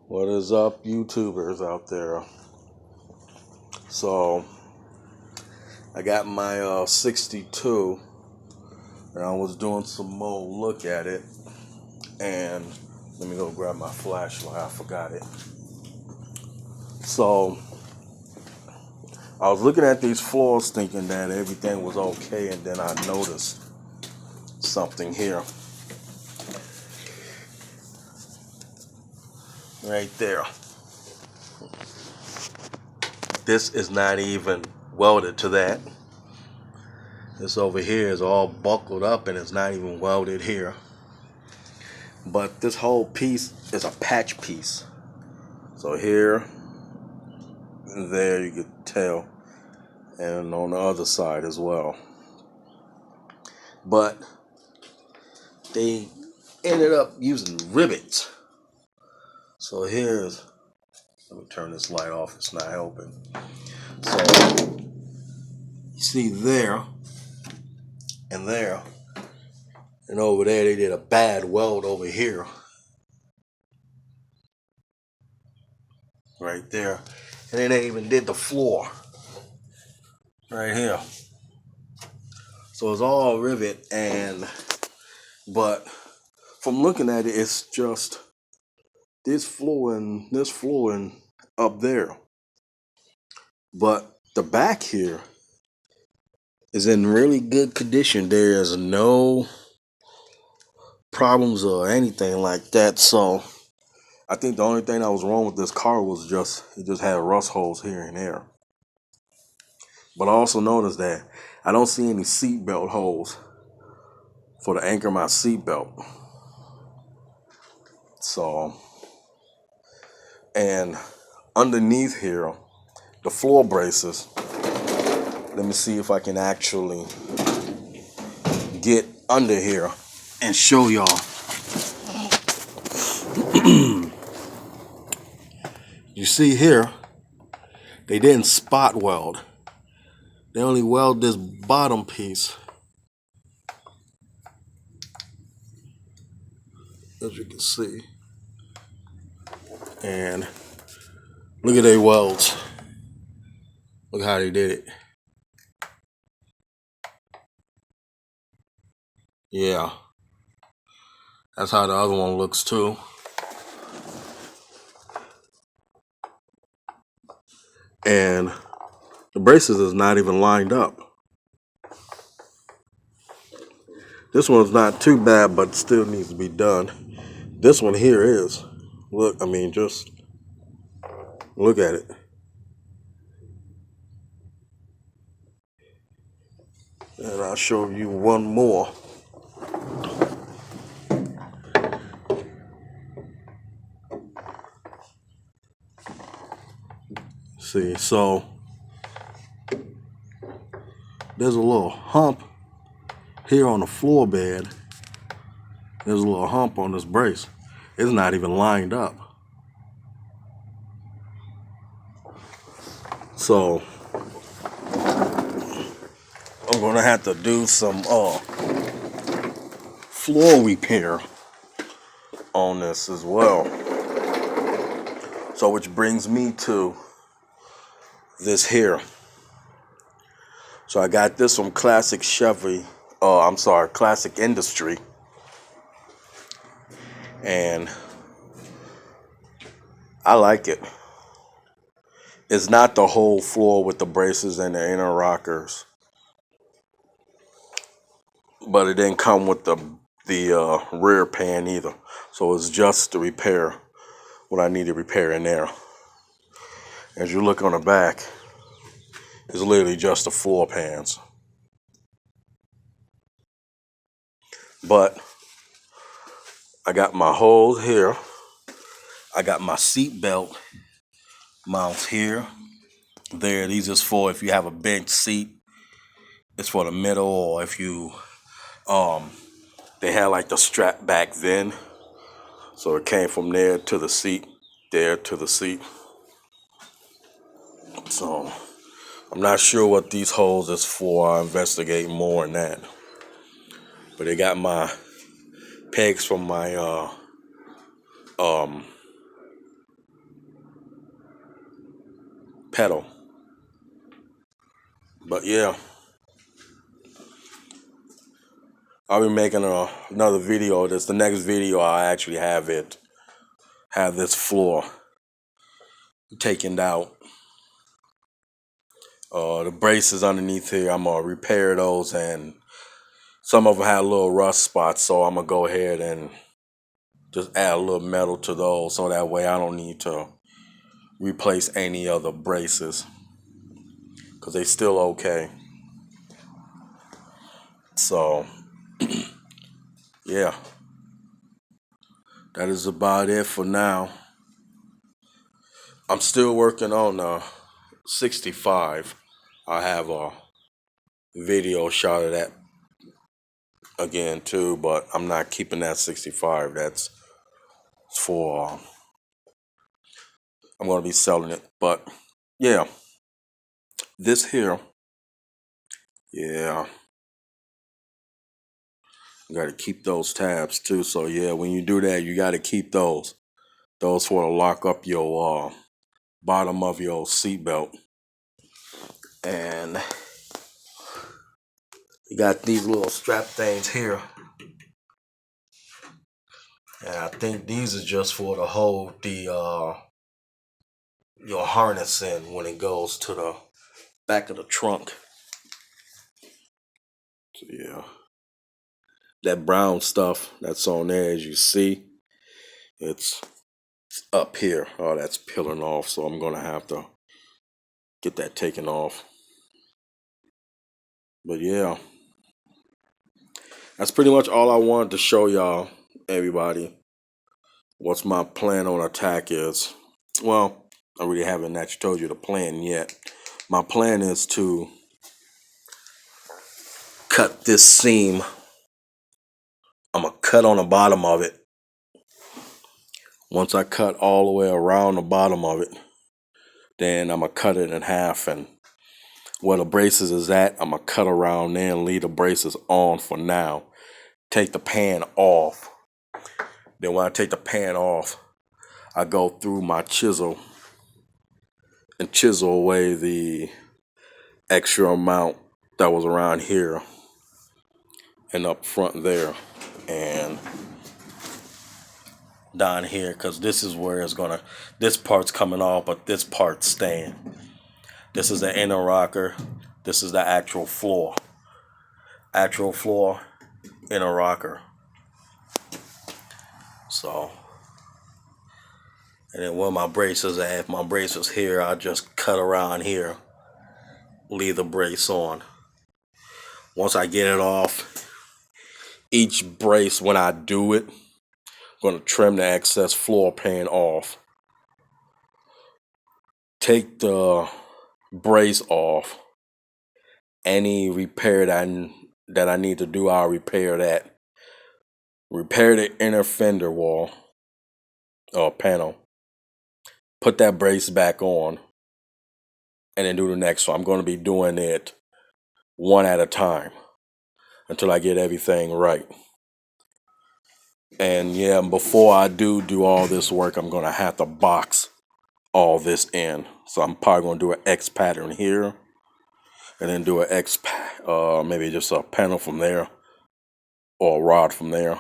What is up, YouTubers out there? So, I got my 62, and I was doing some more look at it. And let me go grab my flashlight. I forgot it. So, I was looking at these floors thinking that everything was okay, and then I noticed something here. Right there. This is not even welded to that. This over here is all buckled up and it's not even welded here. But this whole piece is a patch piece. So here and there you could tell. And on the other side as well. But they ended up using rivets. So here's, let me turn this light off, it's not helping. So you see there and there. And over there they did a bad weld over here. Right there. And then they even did the floor. Right here. So it's all rivet, but from looking at it, it's just this floor and up there. But the back here is in really good condition. There's no problems or anything like that. So I think the only thing that was wrong with this car was it just had rust holes here and there. But I also noticed that I don't see any seatbelt holes for to anchor my seatbelt. So, and underneath here, the floor braces, let me see if I can actually get under here and show y'all. You see here, they didn't spot weld. They only weld this bottom piece. As you can see. And look at their welds. Look how they did it. Yeah. That's how the other one looks too. And the braces is not even lined up. This one's not too bad, but still needs to be done. This one here is. Look, I mean, just look at it. And I'll show you one more. See, so there's a little hump here on the floor bed. There's a little hump on this brace. It's not even lined up. So I'm gonna have to do some floor repair on this as well. So which brings me to this here. So I got this from Classic Chevy, Classic Industry. And I like it. It's not the whole floor with the braces and the inner rockers. But it didn't come with the rear pan either. So it's just to repair what I need to repair in there. As you look on the back, it's literally just the floor pans. But I got my holes here. I got my seat belt mounts here. There, these is for if you have a bench seat. It's for the middle, or if you they had like the strap back then. So it came from there to the seat, there to the seat. So I'm not sure what these holes is for. I'll investigate more on that. But they got my pegs from my pedal. But yeah, I'll be making another video of this. The next video I actually have this floor taken out. The braces underneath here, I'm gonna repair those, and some of them had little rust spots, so I'm gonna go ahead and just add a little metal to those, so that way I don't need to replace any other braces, because they still okay. So yeah, that is about it for now. I'm still working on 65. I have a video shot of that again too, but I'm not keeping that 65. That's for I'm gonna be selling it. But yeah, this here, yeah, you got to keep those tabs too. So yeah, when you do that, you got to keep those for to lock up your bottom of your seatbelt. And you got these little strap things here, and I think these are just for to hold the your harness in when it goes to the back of the trunk. So yeah, that brown stuff that's on there, as you see, it's up here. Oh, that's peeling off, so I'm gonna have to get that taken off. But yeah, that's pretty much all I wanted to show y'all, everybody. What's my plan on attack is. Well, I really haven't actually told you the plan yet. My plan is to cut this seam. I'm gonna cut on the bottom of it. Once I cut all the way around the bottom of it, then I'm gonna cut it in half, and where the braces is at, I'm gonna cut around there and leave the braces on for now. Take the pan off. Then when I take the pan off, I go through my chisel and chisel away the extra amount that was around here and up front there and down here, because this is where it's gonna, this part's coming off, but this part's staying. This is the inner rocker. This is the actual floor. Actual floor, inner rocker. So, and then where my braces at, if my braces here, I just cut around here, leave the brace on. Once I get it off, each brace, when I do it, I'm going to trim the excess floor pan off. Take the brace off. Any repair that I need to do, I'll repair that. Repair the inner fender wall or panel. Put that brace back on. And then do the next one. I'm going to be doing it one at a time until I get everything right. And yeah, before I do all this work, I'm going to have to box all this in. So I'm probably going to do an X pattern here, and then do an X, maybe just a panel from there, or a rod from there,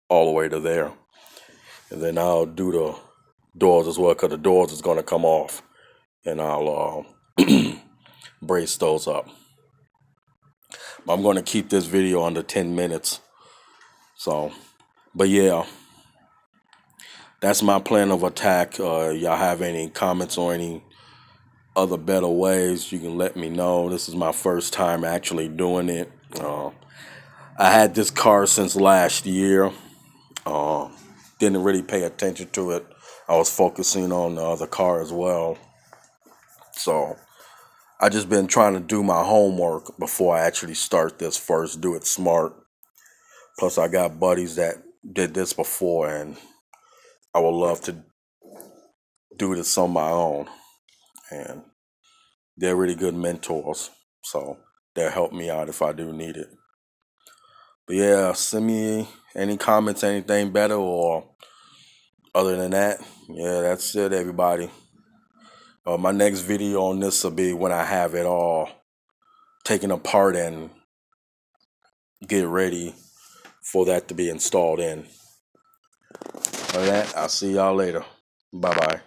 all the way to there. And then I'll do the doors as well, because the doors is going to come off, and I'll brace those up. I'm going to keep this video under 10 minutes. So, but yeah, that's my plan of attack. Y'all have any comments or any other better ways, you can let me know. This is my first time actually doing it. I had this car since last year. Didn't really pay attention to it. I was focusing on the other car as well. So I just been trying to do my homework before I actually start this first. Do it smart. Plus I got buddies that did this before, and I would love to do this on my own. And they're really good mentors, so they'll help me out if I do need it. But yeah, send me any comments, anything better, or other than that, yeah, that's it, everybody. My next video on this will be when I have it all taken apart and get ready for that to be installed in. Other than that, I'll see y'all later. Bye-bye.